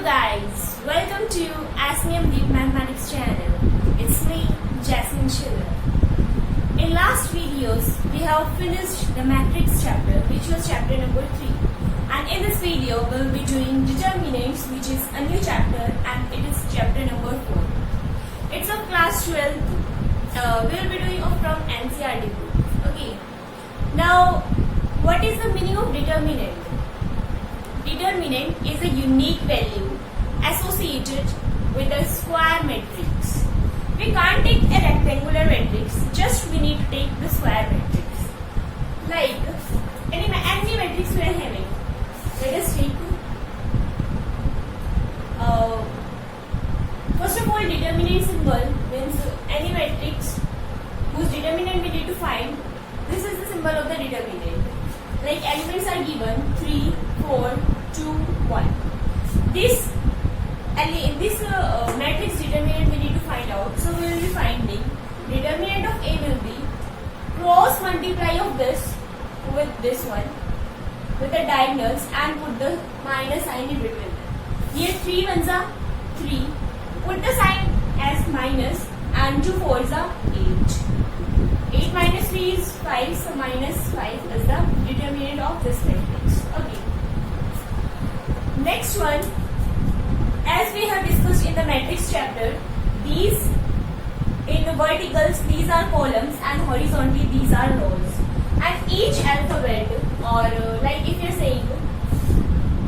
guys, welcome to Asmium Deep Mathematics channel. It's me, Jasmine Schiller. In last videos, we have finished the matrix chapter, which was chapter number 3. And in this video, we'll be doing determinants, which is a new chapter, and it is chapter number 4. It's of class 12. We'll be doing from NCERT book. Okay. Now, what is the meaning of determinant? Determinant is a unique value associated with a square matrix. We can't take a rectangular matrix, just we need to take the square matrix. Like any matrix we are having. Let us take first of all, determinant symbol means any matrix whose determinant we need to find. This is the symbol of the determinant. Like elements are given 3, 4, 2, 1. This matrix determinant we need to find out. So we will be finding determinant of A will be cross multiply of this with this one with the diagonals and put the minus sign in between. Here 3 ones are 3. Put the sign as minus and 2 fours are 8. 8 minus 3 is 5, so minus 5 is the determinant of this matrix. Okay. Next one, as we have discussed in the matrix chapter, these in the verticals these are columns and horizontally these are rows. And each alphabet, or like if you are saying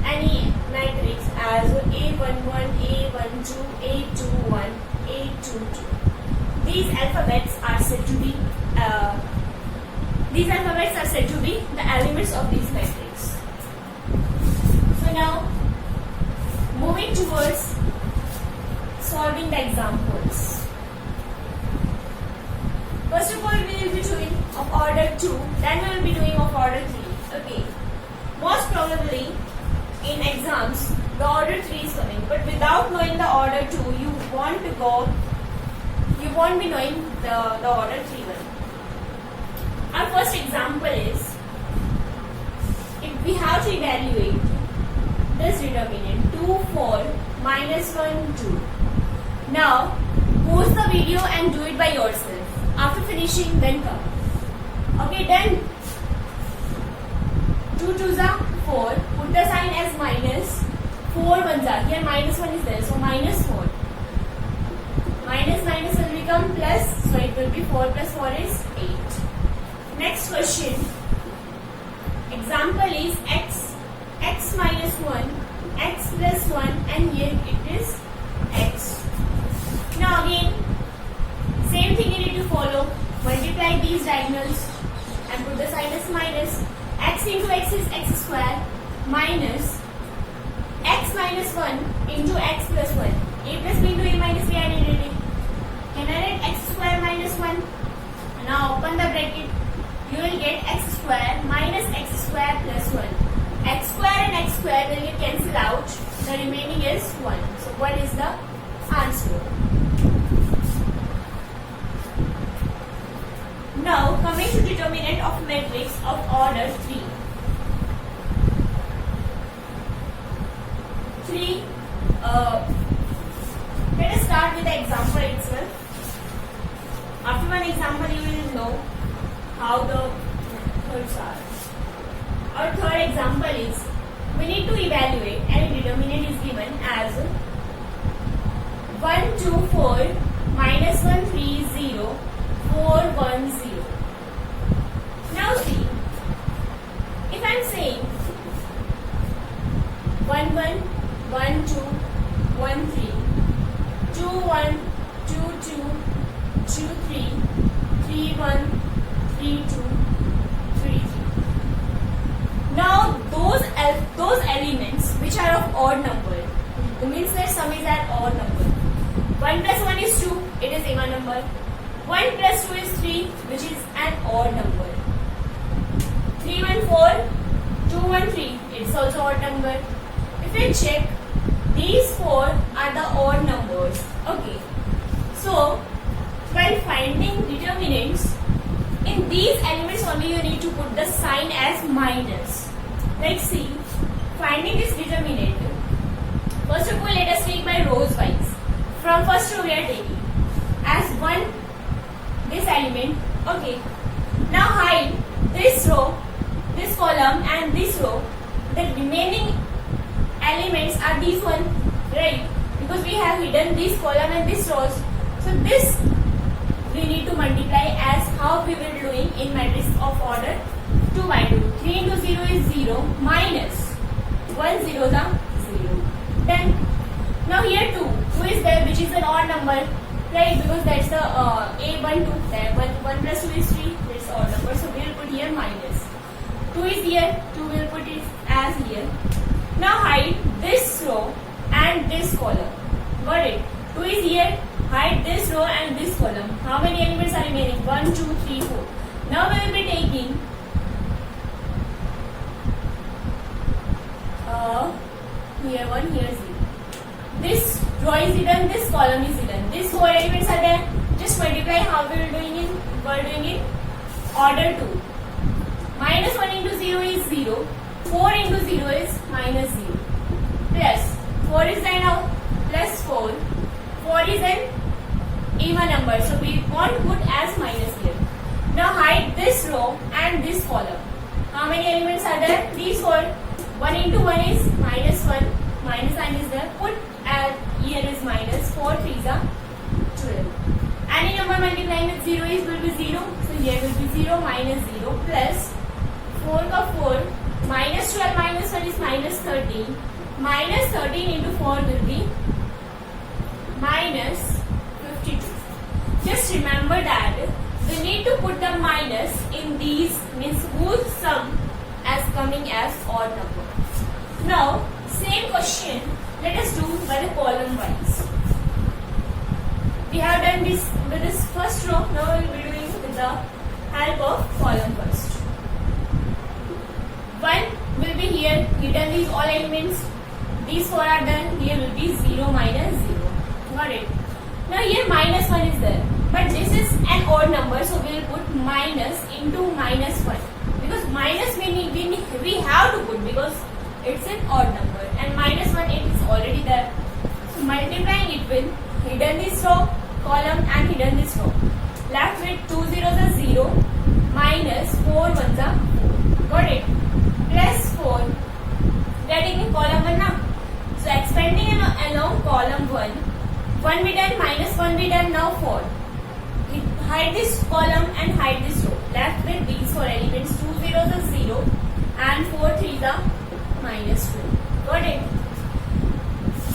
any matrix as A11, A12, A21, A22, these alphabets are said to be the elements of this matrix. So now, moving towards solving the examples. First of all, we will be doing of order 2, then we will be doing of order 3. Okay. Most probably in exams, the order 3 is coming, but without knowing the order 2, you won't be knowing the order 3 one. Our first example is, if we have to evaluate this determinant 2, 4, minus 1, 2. Now, pause the video and do it by yourself. After finishing, then come. Okay, then 2 twos are 4. Put the sign as minus. 4 ones are. Here minus 1 is there, so minus 4. Minus minus will become plus, so it will be 4 plus 4 is 8. Next question. Example is x minus 1, x plus 1, and here it is x. Now again, same thing you need to follow. Multiply these diagonals and put the sign as minus. X into x is x square minus x minus 1 into x plus 1. A plus b into a minus b identity. Can I write x square minus 1? Now open the bracket. You will get x square minus x square plus 1. X square and x square will get cancelled out. The remaining is 1. So what is the answer? Now coming to determinant of matrix of order 3. 3. Let us start with the example itself. After one example, you will know how the methods are. Our third example is, we need to evaluate any determinant is given as 1, 2, 4, minus 1, 3, 0, 4, 1, 0. Now see, if I am saying 1, 1, 1, 2, 1, 3, 2, 1, 2, 2, 2, 3, 3, 1, 3, 2, 3, 3. Now those elements which are of odd number, it means their sum is an odd number. 1 plus 1 is 2, it is even number. 1 plus 2 is 3, which is an odd number. 3, 1, 4, 2, 1, 3, it's also odd number. If we check, these 4 are the odd numbers. Okay. So, while finding determinants, in these elements only you need to put the sign as minus. Let's see, finding this determinant, First of all, let us take by rows wise. From first row we are taking as 1 this element. Okay. Now hide this row, this column and this row. The remaining elements are these one, right? Because we have hidden this column and this rows. So this we need to multiply as how we will doing in matrix of order 2 by 2. 3 into 0 is 0 minus 1 0 the 0. Then now here 2 is there, which is an odd number, right? Because that's the A1 2 there. 1 plus 2 is 3. That's odd number. So we will put here minus. 2 is here. 2 will put it as here. Now hide this row and this column. Got it? 2 is here. Hide this row and this column. How many elements are remaining? 1, 2, 3, 4. Now we will be taking here 1, here 0. This row is hidden, this column is hidden. These 4 elements are there. Just multiply how we are doing in order 2. Minus 1 into 0 is 0. 4 into 0 is minus 0. Plus 4 is there now. Plus 4. 4 is an even number. So we won't put as minus here. Now hide this row and this column. How many elements are there? These 4. 1 into 1 is minus 1. Minus sign is there. Put as here is minus. 4 3s are 12. Any number multiplying with 0 is will be 0. So here will be 0 minus 0 plus 4 ka 4 minus 12 minus 1 is minus 13. Minus 13 into 4 will be minus 52. Just remember that we need to put the minus in these, means whose sum as coming as odd number. Now same question let us do by the column wise. We have done this with this first row. Now we will be doing with the help of column first. 1 will be here, hidden these all elements. These 4 are done. Here will be 0 minus 0. Got it? Now here minus 1 is there. But this is an odd number, so we will put minus into minus 1. Because minus we have to put because it's an odd number. And minus 1 it is already there. So multiplying it with hidden this row, column and hidden this row. Left with 2 zeros are 0 minus 4 ones are 4. Got it? Plus 4. We are taking column 1 now. So expanding along column 1. 1 we done, minus 1 we done, now 4. We hide this column and hide this row. Left with these 4 elements. 2 zeros are 0 and 4 3s are minus 2. Got it?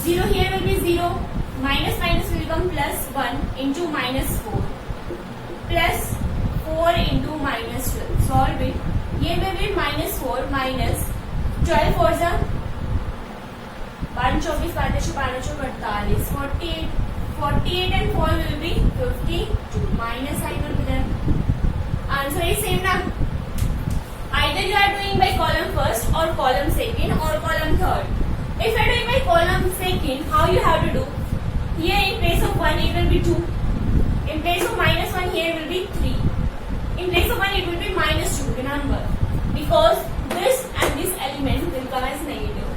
0 here will be 0. Minus minus will become plus 1 into minus 4. Plus 4 into minus 12. Solve it. Here will be minus 4 minus 12 4s are 5 24 5 48. 48 and 4 will be 52. Minus sign will be there. Answer is same now. Either you are doing by column first or column second or column third. If you are doing by column second, how you have to do? Here in place of 1 it will be 2. In place of minus 1 here will be 3. In place of 1 it will be minus 2. Remember. Because this and this element will come as negative.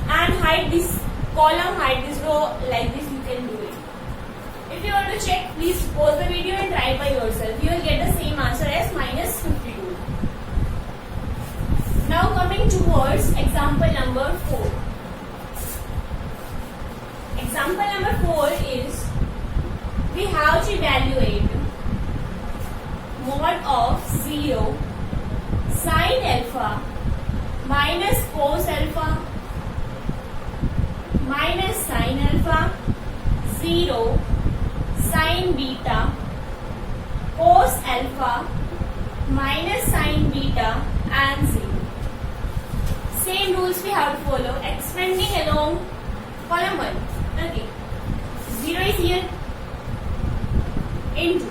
And hide this column, hide this row, like this you can do it. If you want to check, please pause the video and try it by yourself. You will get the same answer as minus 52. Now coming towards example number 4. Example number 4 is, we have to evaluate mod of 0 sin alpha minus cos alpha minus sin alpha 0 sin beta cos alpha minus sin beta and 0. Same rules we have to follow. Expanding along column 1. Okay. 0 is here. Into.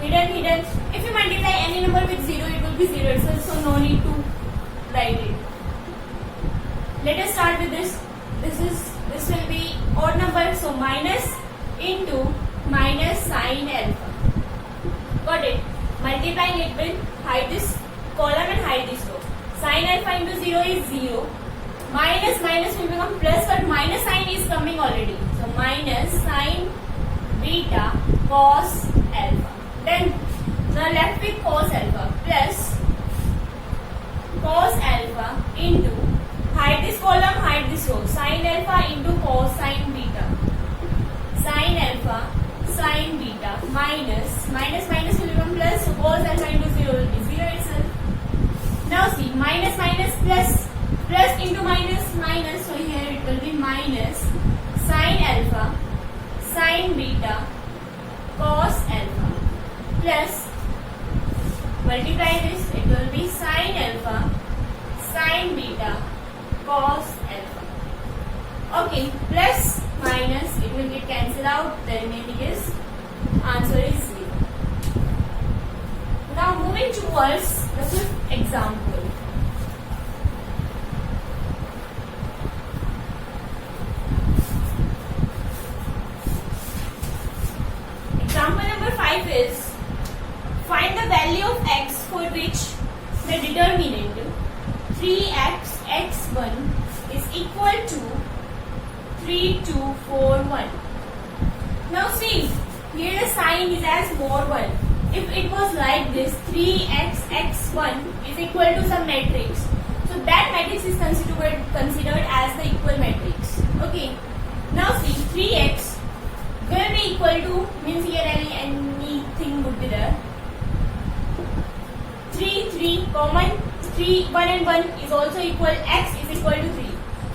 Hidden. If you multiply any number with 0, it will be 0 itself. So no need to write it. Let us start with this. This will be odd number. So minus into minus sin alpha. Got it? Multiplying it with hide this column and hide this row. Sin alpha into 0 is 0. minus minus will become plus, but minus sign is coming already. So minus sine beta cos alpha. Then now left with cos alpha plus cos alpha into, hide this column, hide this row, sine alpha into cosine beta. Sine alpha, sine beta minus minus will become plus, so cos alpha into 0 will be 0 itself. Now see, minus minus plus into minus, so here it will be minus sine alpha, sine beta, cos alpha plus, multiply this, it will be sine alpha, sine beta, cos alpha. Okay, plus minus, it will get cancelled out, the remaining is, answer is 0. Now moving towards the fifth example. Example number 5 is, find the value of x for which the determinant 3x x1 is equal to 3, 2, 4, 1. Now see, here the sign is as more 1. If it was like this, 3x x1 is equal to some matrix, so that matrix is considered as the equal matrix. Okay. Now see, 3x will be equal to, means here anything would be there. 3 common, 3 1 and 1 is also equal, x is equal to 3.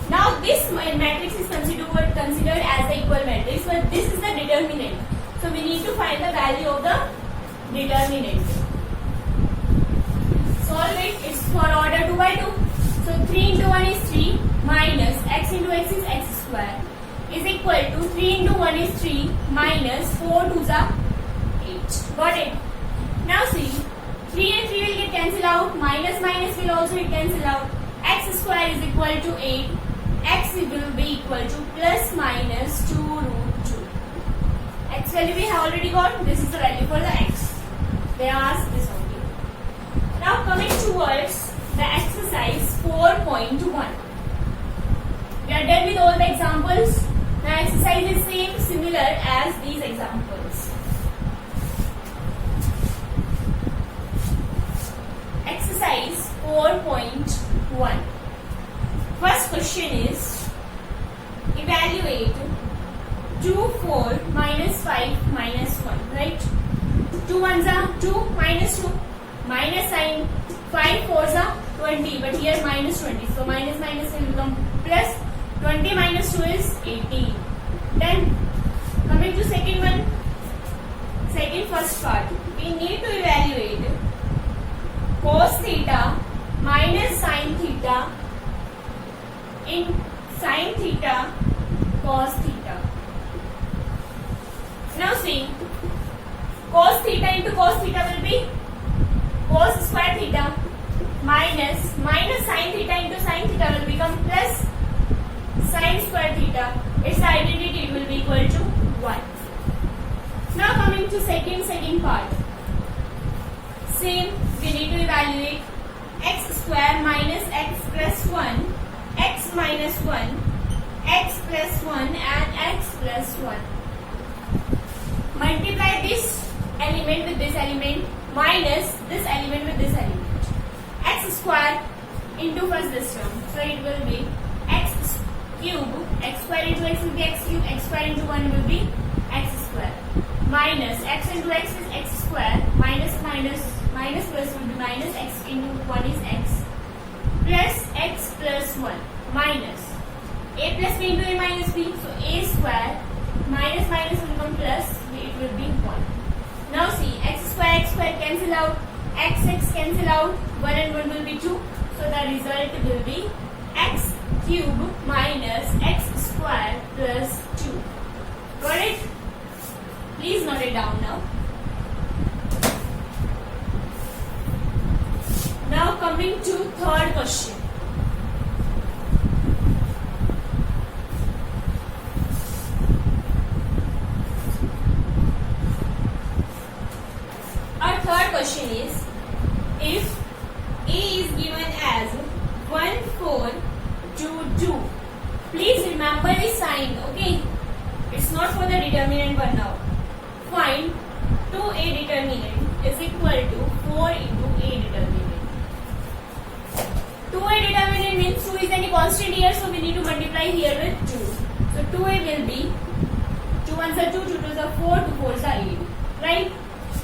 Now this matrix is considered as the equal matrix, but this is the determinant. So we need to find the value of the determinant. Solve it. It's for order 2 by 2. So 3 into 1 is 3 minus x into x is x square is equal to 3 into 1 is 3 minus 4 2s are 8. Got it? Now see, 3 and 3 will get cancelled out. Minus minus will also get cancelled out. X square is equal to 8. X will be equal to plus minus 2 root 2. X value we have already got. This is the value for the x. They ask this only. Now coming towards the exercise 4.1. We are done with all the examples. Now exercise is similar as these examples. Exercise 4.1. First question is, evaluate 2, 4 minus 5 minus 1, right? 2 ones are 2 minus 2 minus sign, 5 fours are 20, but here minus 20, so minus minus will become plus. 20 minus 2 is 18. Then coming to second one, first part, we need to evaluate cos theta minus sin theta in sin theta cos theta. Now see, cos theta into cos theta will be cos square theta minus sin theta into sin theta will become plus sin square theta. Its identity will be equal to 1. Now coming to second part. Same, we need to evaluate x square minus x plus 1, x minus 1, x plus 1 and x plus 1. Multiply this element with this element minus this element with this element. X square into first this term. So it will be x cube, x square into x will be x cube, x square into 1 will be x square. Minus x into x is x square, minus plus will be minus x into 1 is x, plus x plus 1, minus a plus b into a minus b, so a square, minus will become plus, it will be 1. Now see, x square cancel out, x cancel out, 1 and 1 will be 2, so the result will be x cube minus x square plus 2. Got it? Please note it down now. Now coming to third question. Our third question is, if A is given as 1, 4, 2 sign, okay? It's not for the determinant one now. Find 2a determinant is equal to 4 into a determinant. 2a determinant means 2 is any constant here, so we need to multiply here with 2. So 2a will be 2 ones are 2, 2 twos are 4, 2 fours are 8. Right?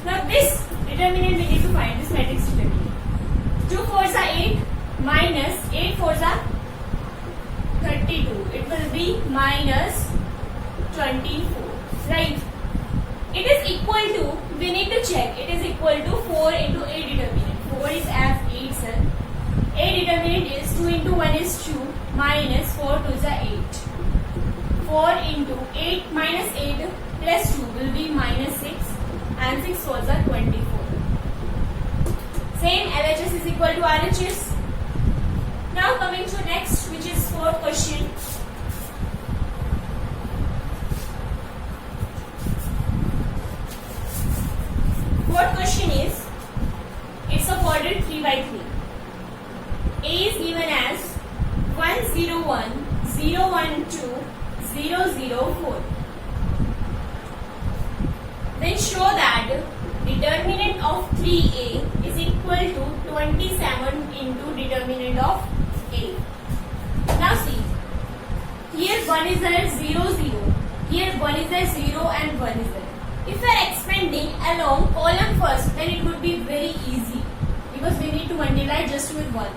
Now this determinant we need to find, this matrix determinant. 2 fours are 8 minus 8 fours are 32. It will be minus 24. Right? It is equal to, we need to check, it is equal to 4 into a determinant. 4 is as 8 son. A determinant is 2 into 1 is 2 minus 4 twos are 8. 4 into 8 minus 8 plus 2 will be minus 6 and 6 fours are 24. Same, LHS is equal to RHS. Now coming to next, which is fourth question. Fourth question is, it's a ordered 3 by 3. A is given as 101, 012, 004. Then show that determinant of 3a is equal to 27 into determinant of a. Now see, here 1 is there, 0, 0. Here 1 is there, 0 and 1 is there. If we are expanding along column first, then it would be very easy because we need to multiply just with 1.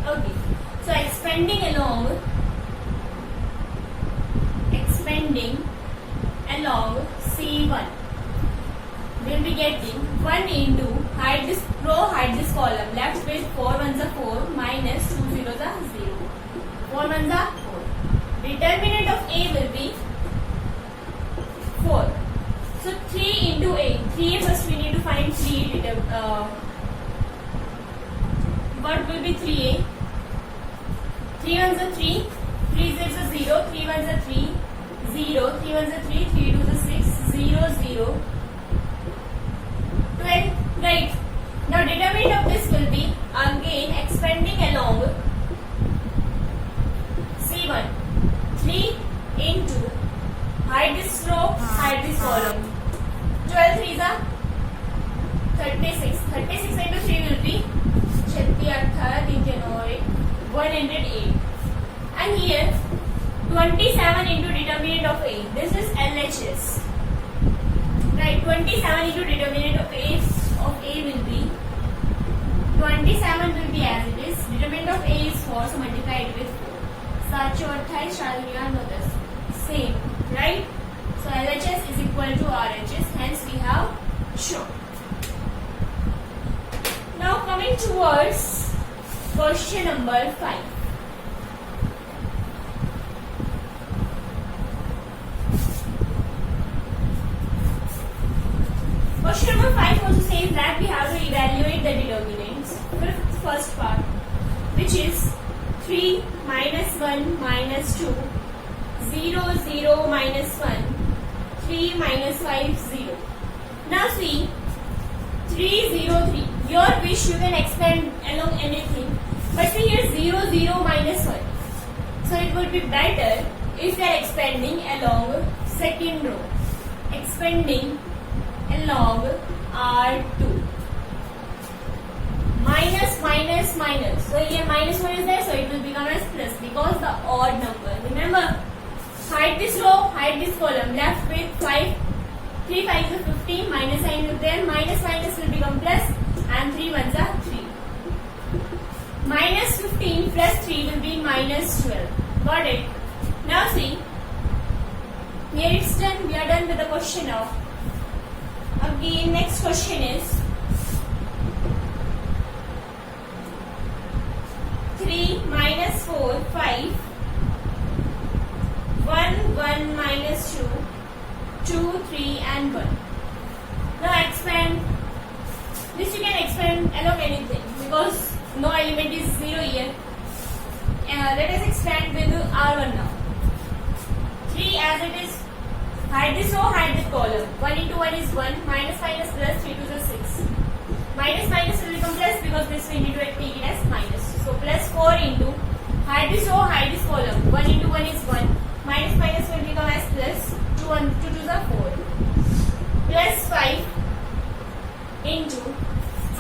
Okay. So expanding along C1, we'll be getting 1 into, hide this row, hide this column, left with 4 ones are 4 minus 2 zeros are 0. 4 ones are 4. Determinant of A will be 4. So 3 into A. 3A first we need to find 3. What will be 3A? 3 ones are 3. 3 zeros are 0. 3 ones are 3. 0. 3 ones are 3. 3 twos are 6. 0, 0. 12. Right. Now determinant of this will be again expanding along C1. 3 into, hide this row, hide this column. 12 threes are 36. 36 into 3 will be 108. And here 27 into determinant of A. This is LHS. Right, 27 into determinant of A will be 27 will be as it is. Determinant of A is 4, so multiply it with 4. 7 28 same, right? So LHS is equal to RHS, hence we have shown. Now coming towards question number 5. Question number 5 also says that we have to evaluate the determinants for the first part, which is 3 minus 1 minus 2, 0 0 minus 1, 3 minus 5 0. Now see, 3 0 3. Your wish you can expand along anything, but see here 0 0 minus 1. So it would be better if you are expanding along second row, expanding along R2. Minus minus minus. So here minus 1 is there, so it will become as plus because the odd number. Remember, hide this row, hide this column. Left with 5. 3 5s are 15. Minus sign is there. Minus minus will become plus, and 3 ones are 3. Minus 15 plus 3 will be minus 12. Got it? Now see, here it's done. We are done with the question now. Again, next question is 3 minus 4 5, 1 1 minus 2, 2 3 and 1. Now expand. This you can expand along anything because no element is 0 here. Let us expand with R1 now. 3 as it is. Hide this row, hide this column. 1 into 1 is 1. Minus minus plus 3 2 is 6. Minus minus will become plus because this we need to take it as minus. So plus 4 into, hide this row, hide this column. 1 into 1 is 1. Minus minus will be 5 into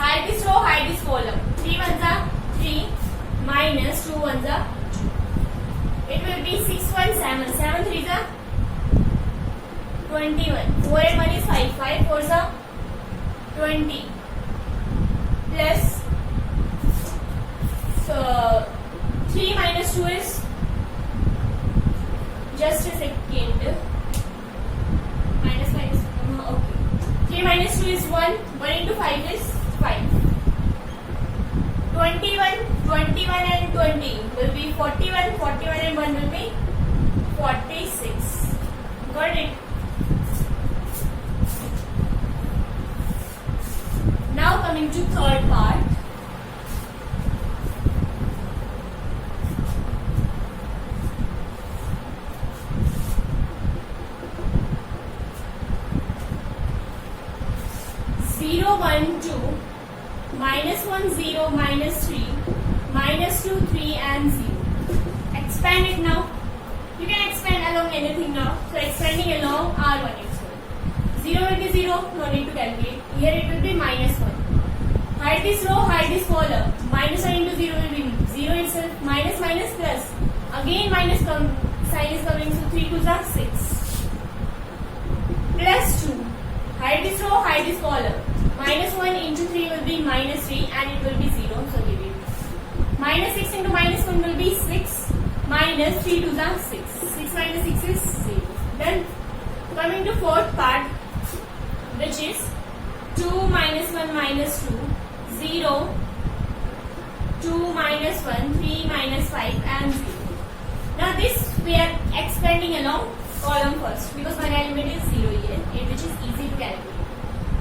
hide this row, hide this column. 3 ones are 3 minus 2 ones are 2. It will be 6 1 7. 7 3s are 21. 4 and 1 is 5. 5 4s are 20. Plus 3 minus 2 is, just a second, minus okay. 3 minus 2 is 1. 1 into 5 is 5. 21 and 20 will be 41. 41 and 1 will be 46. Got it? Now coming to third part. Minus 1 0 minus 3 minus 2 3 and 0. Expand it now. You can expand along anything now. So expanding along R1 x1. 0 will be 0, no need to calculate. Here it will be minus 1. Hide this row, hide this column. Minus 1 into 0 will be 0 itself. Minus minus plus. Again minus sign is coming, so 3 2s are 6. Plus 2. Hide this row, hide this column. Minus 1 into 3 will be minus 3 and it will be 0. So leave it. Minus 6 into minus 1 will be 6. Minus 3 2s are 6. 6 minus 6 is 0. Then coming to fourth part, which is 2 minus 1 minus 2, 0, 2 minus 1, 3 minus 5 and 0. Now this we are expanding along column first because one element is 0 here, which is easy to calculate.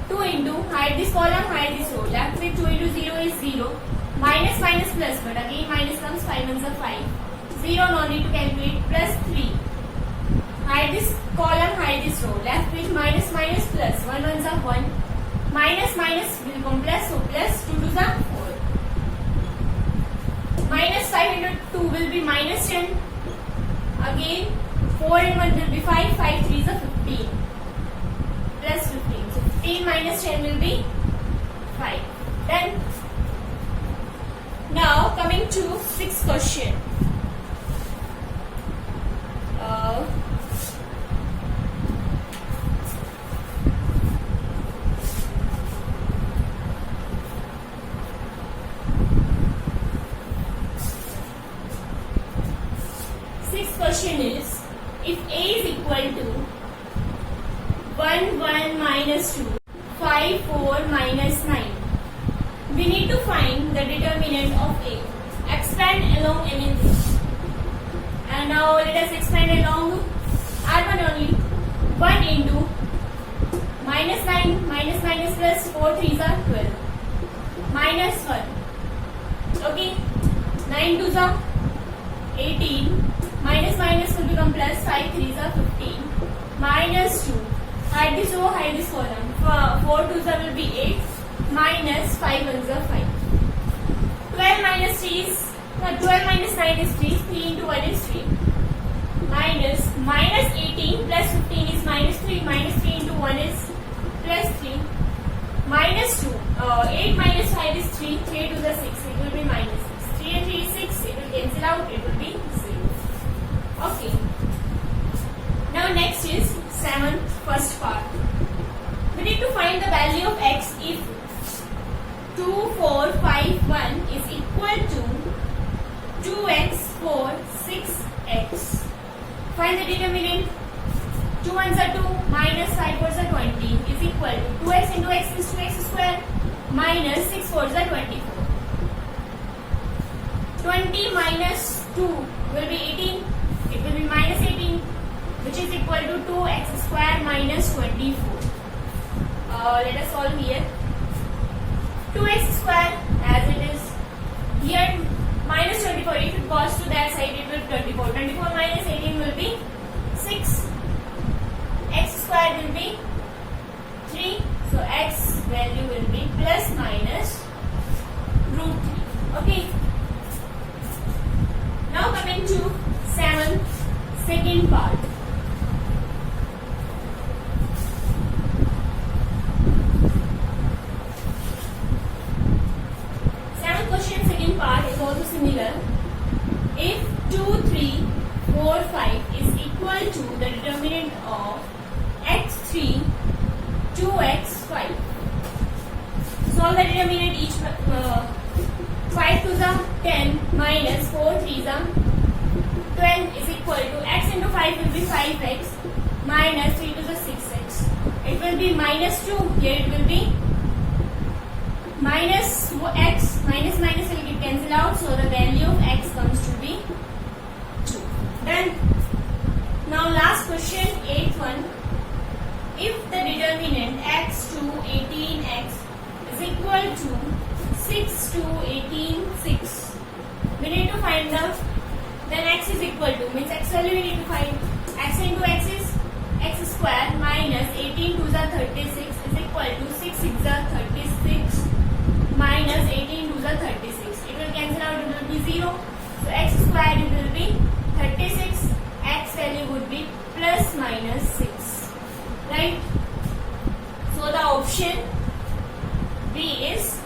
2 into, hide this column, hide this row. Left with 2 into 0 is 0. Minus minus plus, but again minus comes, 5 ones are 5. 0, no need to calculate. Plus 3. Hide this column, hide this row. Left with minus minus plus, 1 ones are 1. Minus minus will become plus, so plus 2 2s are 4. Minus 5 into 2 will be minus 10. Again 4 and 1 will be 5. 5 3s are 15. Plus 15. So 15 minus 10 will be 5. Then now coming to sixth question. Sixth question is, if A is equal to 1 1 minus 2, 5 4 minus 9, we need to find the determinant of A. Expand along anything. And now let us expand along R1 only. 1 into minus 9 minus minus plus 4 3s are 12. Minus 1. Okay. 9 2s are 18. Minus minus will become plus. 5 3s are 15. Minus 2. Hide this row, hide this column. 4 2s are will be 8. Minus 5 ones are 5. 12 minus 3 is 12 minus 9 is 3. 3 into 1 is 3. Minus 18 plus 15 is minus 3. Minus 3 into 1 is plus 3. Minus 2. 8 minus 5 is 3. 3 to the 6. It will be minus 6. 3 and 3 is 6. It will cancel out. It will be 0. Okay. Now next is 7th first part. We need to find the value of x if 2 4 5 1 is equal to 2x 4 6x. Find the determinant. 2 ones are 2 minus 5 fours are 20 is equal to 2x into x is 2x square minus 6 fours are 24. 20 minus 2 will be 18. It will be minus 18, which is equal to 2x square minus 24. Let us solve here. 2x square as it is. Here minus 24. If it goes to that side, it will be 24. 24 minus 18 will be 6. X square will be 3. So x value will be plus minus root 3. Okay. Now coming to 7th second part. 4, 5 is equal to the determinant of x3, 2x, 5. Solve the determinant each. 5 to the 10 minus 4 3 the 12 is equal to x into 5 will be 5x minus 3 to the 6x. It will be minus 2. Here it will be minus x. Minus minus will get cancelled out. So the value of x comes to be 2. Done. Now last question, 8th one. If the determinant x to 18x is equal to 6 to 18, 6. We need to find the, then x is equal to, means x value we need to find. X into x is x square minus 18 to the 36 is equal to 6 6 the 36 minus 18 to the 36. It will cancel out, it will be 0. So x square it will be 36. X value would be plus minus 6. Right? So the option B is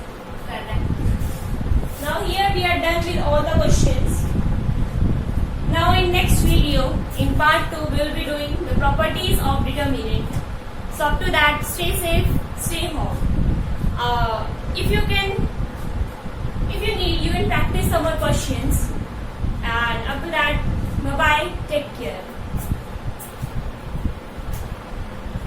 correct. Now here we are done with all the questions. Now in next video, in part 2, we will be doing the properties of determinant. So up to that, stay safe.